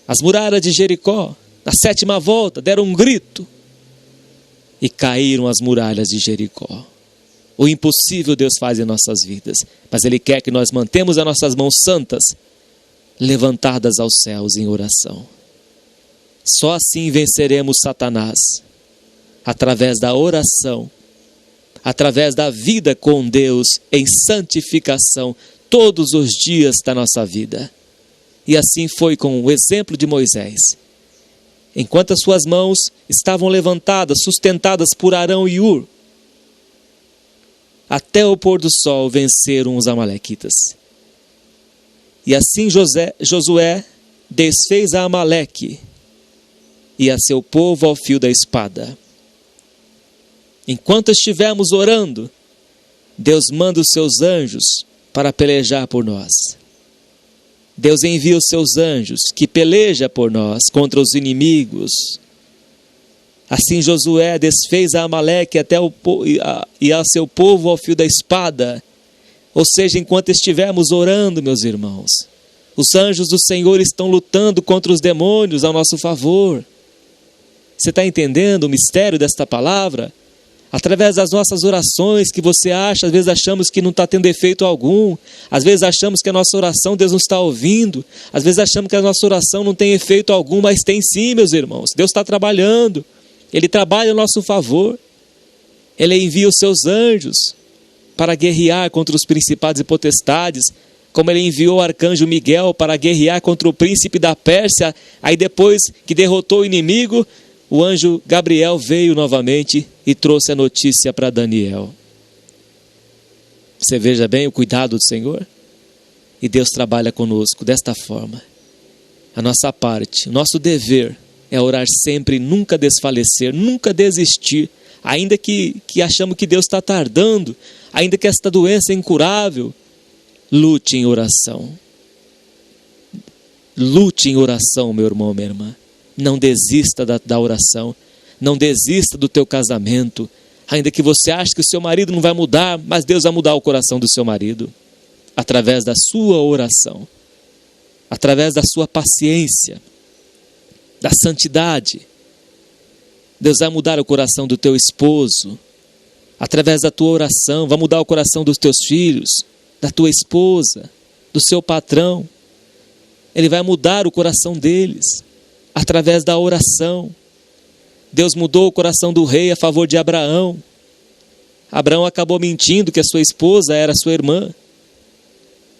As muralhas de Jericó, na 7ª volta, deram um grito. E caíram as muralhas de Jericó. O impossível Deus faz em nossas vidas. Mas Ele quer que nós mantemos as nossas mãos santas levantadas aos céus em oração. Só assim venceremos Satanás. Através da oração. Através da vida com Deus em santificação todos os dias da nossa vida. E assim foi com o exemplo de Moisés. Enquanto as suas mãos estavam levantadas, sustentadas por Arão e Hur, até o pôr do sol venceram os amalequitas. E assim Josué desfez a Amaleque e a seu povo ao fio da espada. Enquanto estivermos orando, Deus manda os seus anjos para pelejar por nós. Deus envia os seus anjos que pelejam por nós contra os inimigos. Assim Josué desfez a Amaleque e a seu povo ao fio da espada. Ou seja, enquanto estivermos orando, meus irmãos, os anjos do Senhor estão lutando contra os demônios ao nosso favor. Você está entendendo o mistério desta palavra? Através das nossas orações que você acha, às vezes achamos que não está tendo efeito algum, às vezes achamos que a nossa oração Deus não está ouvindo, às vezes achamos que a nossa oração não tem efeito algum, mas tem sim, meus irmãos. Deus está trabalhando, Ele trabalha a nosso favor, Ele envia os seus anjos para guerrear contra os principados e potestades, como Ele enviou o arcanjo Miguel para guerrear contra o príncipe da Pérsia. Aí depois que derrotou o inimigo, o anjo Gabriel veio novamente e trouxe a notícia para Daniel. Você veja bem o cuidado do Senhor? E Deus trabalha conosco desta forma. A nossa parte, o nosso dever é orar sempre, nunca desfalecer, nunca desistir. Ainda que achamos que Deus está tardando, ainda que esta doença é incurável, lute em oração. Lute em oração, meu irmão, minha irmã. Não desista da oração. Não desista do teu casamento. Ainda que você ache que o seu marido não vai mudar, mas Deus vai mudar o coração do seu marido. Através da sua oração. Através da sua paciência. Da santidade. Deus vai mudar o coração do teu esposo. Através da tua oração. Vai mudar o coração dos teus filhos. Da tua esposa. Do seu patrão. Ele vai mudar o coração deles. Através da oração. Deus mudou o coração do rei a favor de Abraão. Abraão acabou mentindo que a sua esposa era sua irmã.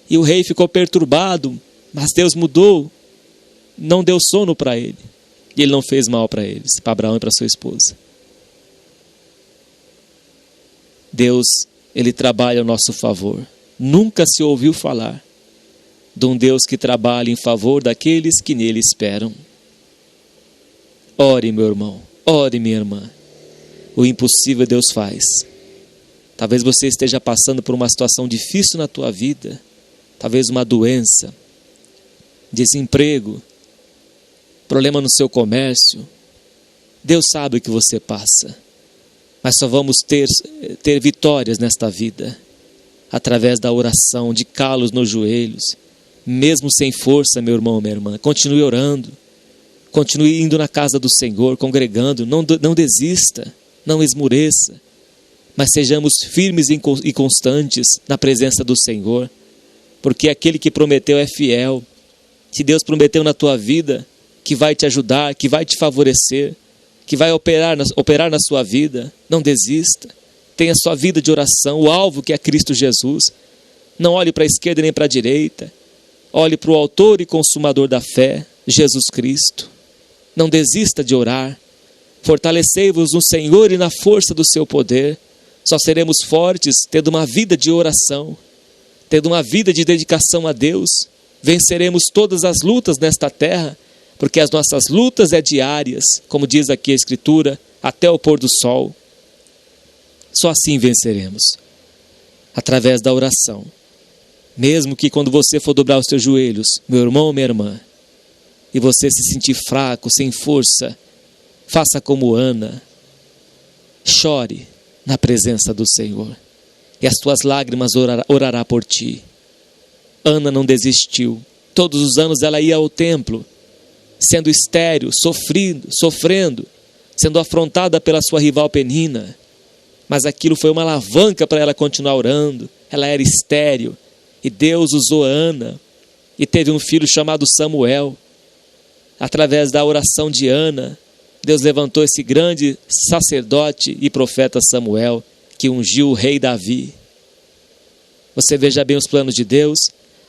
E o rei ficou perturbado, mas Deus mudou. Não deu sono para ele. E ele não fez mal para eles, para Abraão e para sua esposa. Deus, Ele trabalha ao nosso favor. Nunca se ouviu falar de um Deus que trabalha em favor daqueles que nele esperam. Ore, meu irmão. Ore, minha irmã. O impossível Deus faz. Talvez você esteja passando por uma situação difícil na tua vida, talvez uma doença, desemprego, problema no seu comércio. Deus sabe o que você passa, mas só vamos ter vitórias nesta vida através da oração, de calos nos joelhos, mesmo sem força, meu irmão, minha irmã. Continue orando, continue indo na casa do Senhor, congregando, não desista, não esmoreça, mas sejamos firmes e constantes na presença do Senhor, porque aquele que prometeu é fiel. Se Deus prometeu na tua vida que vai te ajudar, que vai te favorecer, que vai operar na sua vida, não desista. Tenha sua vida de oração, o alvo que é Cristo Jesus. Não olhe para a esquerda nem para a direita. Olhe para o autor e consumador da fé, Jesus Cristo. Não desista de orar. Fortalecei-vos no Senhor e na força do seu poder. Só seremos fortes tendo uma vida de oração, tendo uma vida de dedicação a Deus. Venceremos todas as lutas nesta terra, porque as nossas lutas são diárias, como diz aqui a Escritura, até o pôr do sol. Só assim venceremos, através da oração. Mesmo que quando você for dobrar os teus joelhos, meu irmão ou minha irmã, e você se sentir fraco, sem força, faça como Ana, chore na presença do Senhor, e as tuas lágrimas orará por ti. Ana não desistiu. Todos os anos ela ia ao templo, sendo estéril, sofrendo, sendo afrontada pela sua rival Penina. Mas aquilo foi uma alavanca para ela continuar orando. Ela era estéril, e Deus usou Ana, e teve um filho chamado Samuel. Através da oração de Ana, Deus levantou esse grande sacerdote e profeta Samuel, que ungiu o rei Davi. Você veja bem os planos de Deus.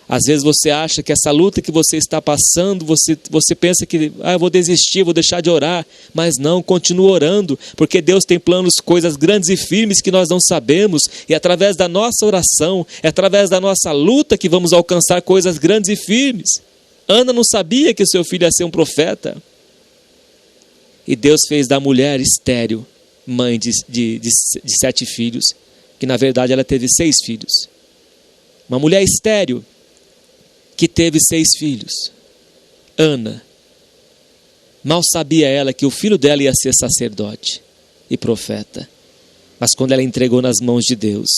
Às vezes você acha que essa luta que você está passando, você pensa que eu vou desistir, vou deixar de orar. Mas não, continua orando, porque Deus tem planos, coisas grandes e firmes que nós não sabemos. E através da nossa oração, é através da nossa luta que vamos alcançar coisas grandes e firmes. Ana não sabia que o seu filho ia ser um profeta. E Deus fez da mulher estéril, mãe de 7 filhos, que na verdade ela teve 6 filhos. Uma mulher estéril, que teve 6 filhos. Ana, mal sabia ela que o filho dela ia ser sacerdote e profeta. Mas quando ela entregou nas mãos de Deus,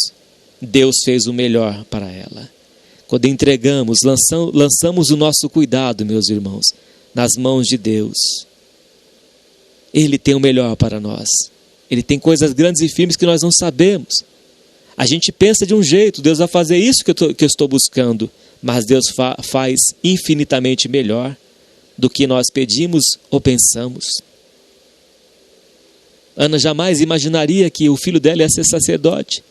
Deus fez o melhor para ela. Quando entregamos, lançamos o nosso cuidado, meus irmãos, nas mãos de Deus. Ele tem o melhor para nós. Ele tem coisas grandes e firmes que nós não sabemos. A gente pensa de um jeito, Deus vai fazer isso que eu estou buscando. Mas Deus faz infinitamente melhor do que nós pedimos ou pensamos. Ana jamais imaginaria que o filho dela ia ser sacerdote,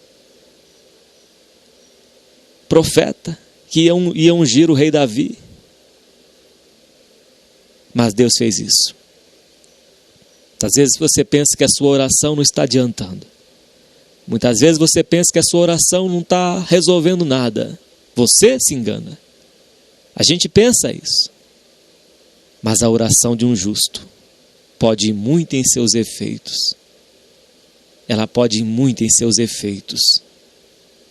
profeta, que ia ungir o rei Davi. Mas Deus fez isso. Às vezes você pensa que a sua oração não está adiantando. Muitas vezes você pensa que a sua oração não está resolvendo nada. Você se engana. A gente pensa isso. Mas a oração de um justo pode ir muito em seus efeitos. Ela pode ir muito em seus efeitos.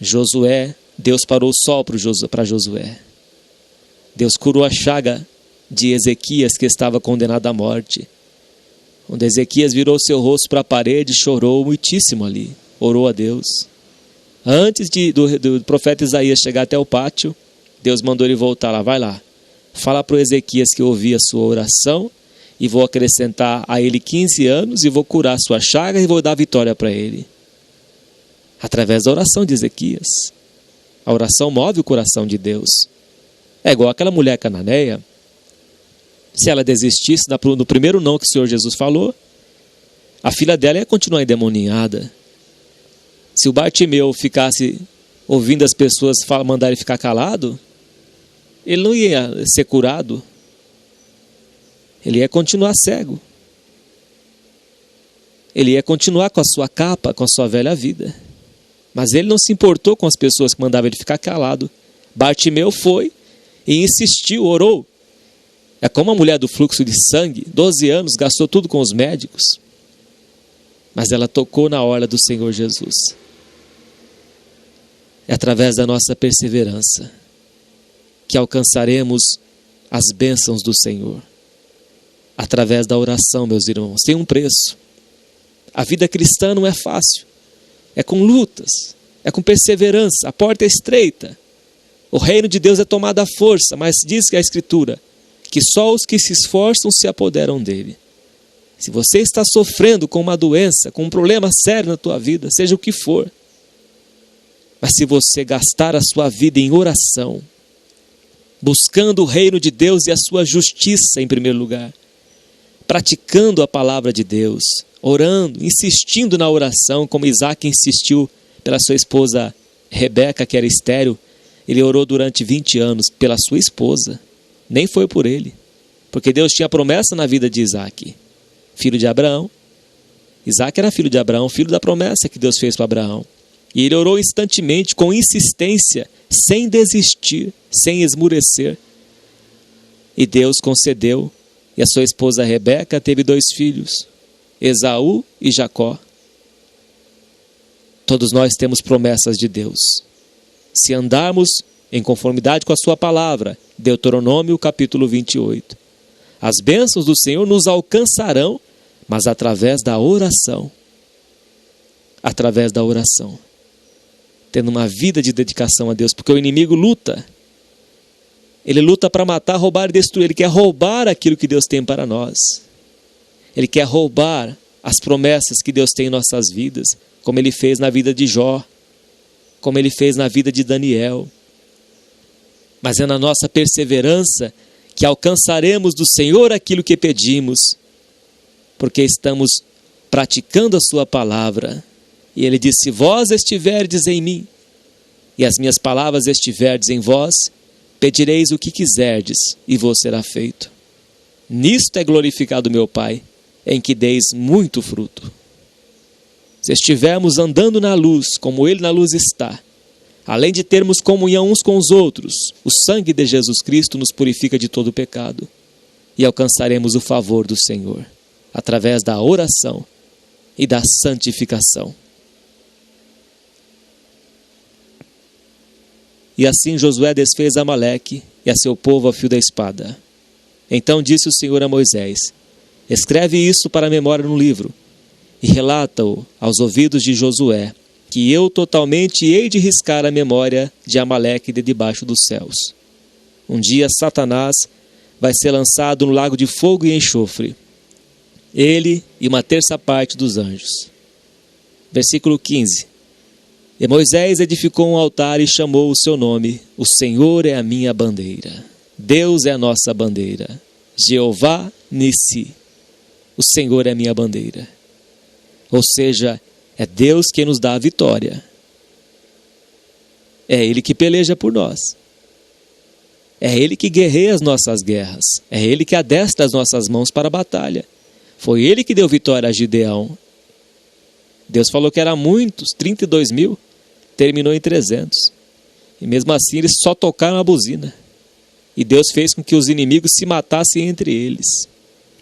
Josué, Deus parou o sol para Josué. Deus curou a chaga de Ezequias, que estava condenado à morte. Quando Ezequias virou seu rosto para a parede, chorou muitíssimo ali. Orou a Deus. Antes do profeta Isaías chegar até o pátio, Deus mandou ele voltar lá. Vai lá, fala para o Ezequias que eu ouvi a sua oração e vou acrescentar a ele 15 anos e vou curar a sua chaga e vou dar vitória para ele. Através da oração de Ezequias. A oração move o coração de Deus. É igual aquela mulher cananeia. Se ela desistisse no primeiro não que o Senhor Jesus falou, a filha dela ia continuar endemoniada. Se o Bartimeu ficasse ouvindo as pessoas mandar ele ficar calado, ele não ia ser curado. Ele ia continuar cego. Ele ia continuar com a sua capa, com a sua velha vida. Mas ele não se importou com as pessoas que mandavam ele ficar calado. Bartimeu foi e insistiu, orou. É como a mulher do fluxo de sangue, 12 anos, gastou tudo com os médicos. Mas ela tocou na orla do Senhor Jesus. É através da nossa perseverança que alcançaremos as bênçãos do Senhor. Através da oração, meus irmãos, tem um preço. A vida cristã não é fácil. É com lutas, é com perseverança. A porta é estreita. O reino de Deus é tomado à força, mas diz que a Escritura que só os que se esforçam se apoderam dele. Se você está sofrendo com uma doença, com um problema sério na tua vida, seja o que for, mas se você gastar a sua vida em oração, buscando o reino de Deus e a sua justiça em primeiro lugar, praticando a palavra de Deus, orando, insistindo na oração, como Isaac insistiu pela sua esposa Rebeca, que era estéril, ele orou durante 20 anos pela sua esposa, nem foi por ele, porque Deus tinha promessa na vida de Isaac, filho de Abraão. Isaac era filho de Abraão, filho da promessa que Deus fez para Abraão. E ele orou instantemente, com insistência, sem desistir, sem esmurecer. E Deus concedeu, e a sua esposa Rebeca teve 2 filhos, Esaú e Jacó. Todos nós temos promessas de Deus. Se andarmos em conformidade com a sua palavra, Deuteronômio capítulo 28. As bênçãos do Senhor nos alcançarão, mas através da oração. Através da oração. Tendo uma vida de dedicação a Deus, porque o inimigo luta. Ele luta para matar, roubar e destruir. Ele quer roubar aquilo que Deus tem para nós. Ele quer roubar as promessas que Deus tem em nossas vidas, como ele fez na vida de Jó, como ele fez na vida de Daniel. Mas é na nossa perseverança que alcançaremos do Senhor aquilo que pedimos, porque estamos praticando a sua palavra. E ele diz: se vós estiverdes em mim, e as minhas palavras estiverdes em vós, pedireis o que quiserdes, e vos será feito. Nisto é glorificado meu Pai, em que deis muito fruto. Se estivermos andando na luz, como ele na luz está, além de termos comunhão uns com os outros, o sangue de Jesus Cristo nos purifica de todo pecado, e alcançaremos o favor do Senhor, através da oração e da santificação. E assim Josué desfez Amaleque e a seu povo a fio da espada. Então disse o Senhor a Moisés: escreve isso para a memória no livro, e relata-o aos ouvidos de Josué, que eu totalmente hei de riscar a memória de Amaleque de debaixo dos céus. Um dia Satanás vai ser lançado no lago de fogo e enxofre, ele e uma terça parte dos anjos. Versículo 15. E Moisés edificou um altar e chamou o seu nome: o Senhor é a minha bandeira. Deus é a nossa bandeira. Jeová Nissi. O Senhor é a minha bandeira. Ou seja, é Deus quem nos dá a vitória. É Ele que peleja por nós. É Ele que guerreia as nossas guerras. É Ele que adestra as nossas mãos para a batalha. Foi Ele que deu vitória a Gideão. Deus falou que era muitos, 32 mil, terminou em 300. E mesmo assim eles só tocaram a buzina. E Deus fez com que os inimigos se matassem entre eles,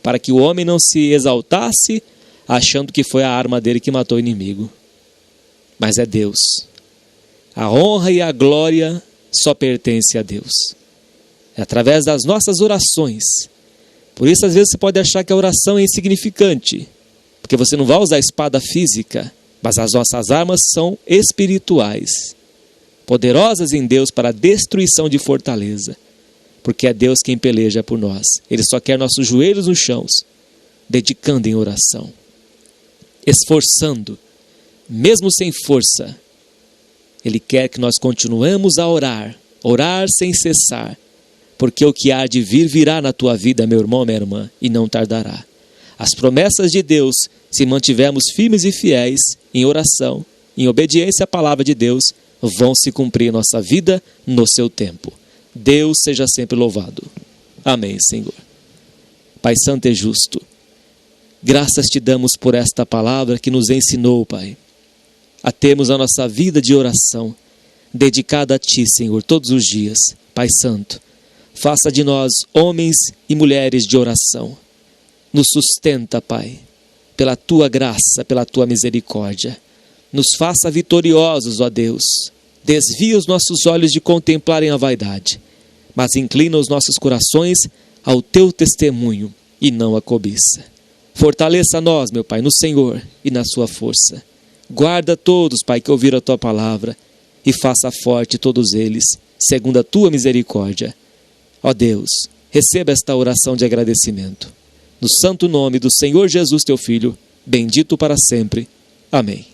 para que o homem não se exaltasse, achando que foi a arma dele que matou o inimigo. Mas é Deus. A honra e a glória só pertencem a Deus. É através das nossas orações. Por isso às vezes você pode achar que a oração é insignificante, porque você não vai usar a espada física, mas as nossas armas são espirituais, poderosas em Deus para a destruição de fortaleza, porque é Deus quem peleja por nós. Ele só quer nossos joelhos no chão, dedicando em oração, esforçando, mesmo sem força. Ele quer que nós continuemos a orar, orar sem cessar, porque o que há de vir virá na tua vida, meu irmão, minha irmã, e não tardará. As promessas de Deus, se mantivermos firmes e fiéis em oração, em obediência à palavra de Deus, vão se cumprir em nossa vida no seu tempo. Deus seja sempre louvado. Amém, Senhor. Pai Santo e Justo, graças te damos por esta palavra que nos ensinou, Pai, a termos a nossa vida de oração dedicada a Ti, Senhor, todos os dias. Pai Santo, faça de nós homens e mulheres de oração. Nos sustenta, Pai, pela Tua graça, pela Tua misericórdia. Nos faça vitoriosos, ó Deus, Desvia os nossos olhos de contemplarem a vaidade, mas inclina os nossos corações ao teu testemunho e não à cobiça. Fortaleça nós, meu Pai, no Senhor e na sua força. Guarda todos, Pai, que ouviram a tua palavra e faça forte todos eles, segundo a tua misericórdia. Ó Deus, receba esta oração de agradecimento. No santo nome do Senhor Jesus, teu Filho, bendito para sempre. Amém.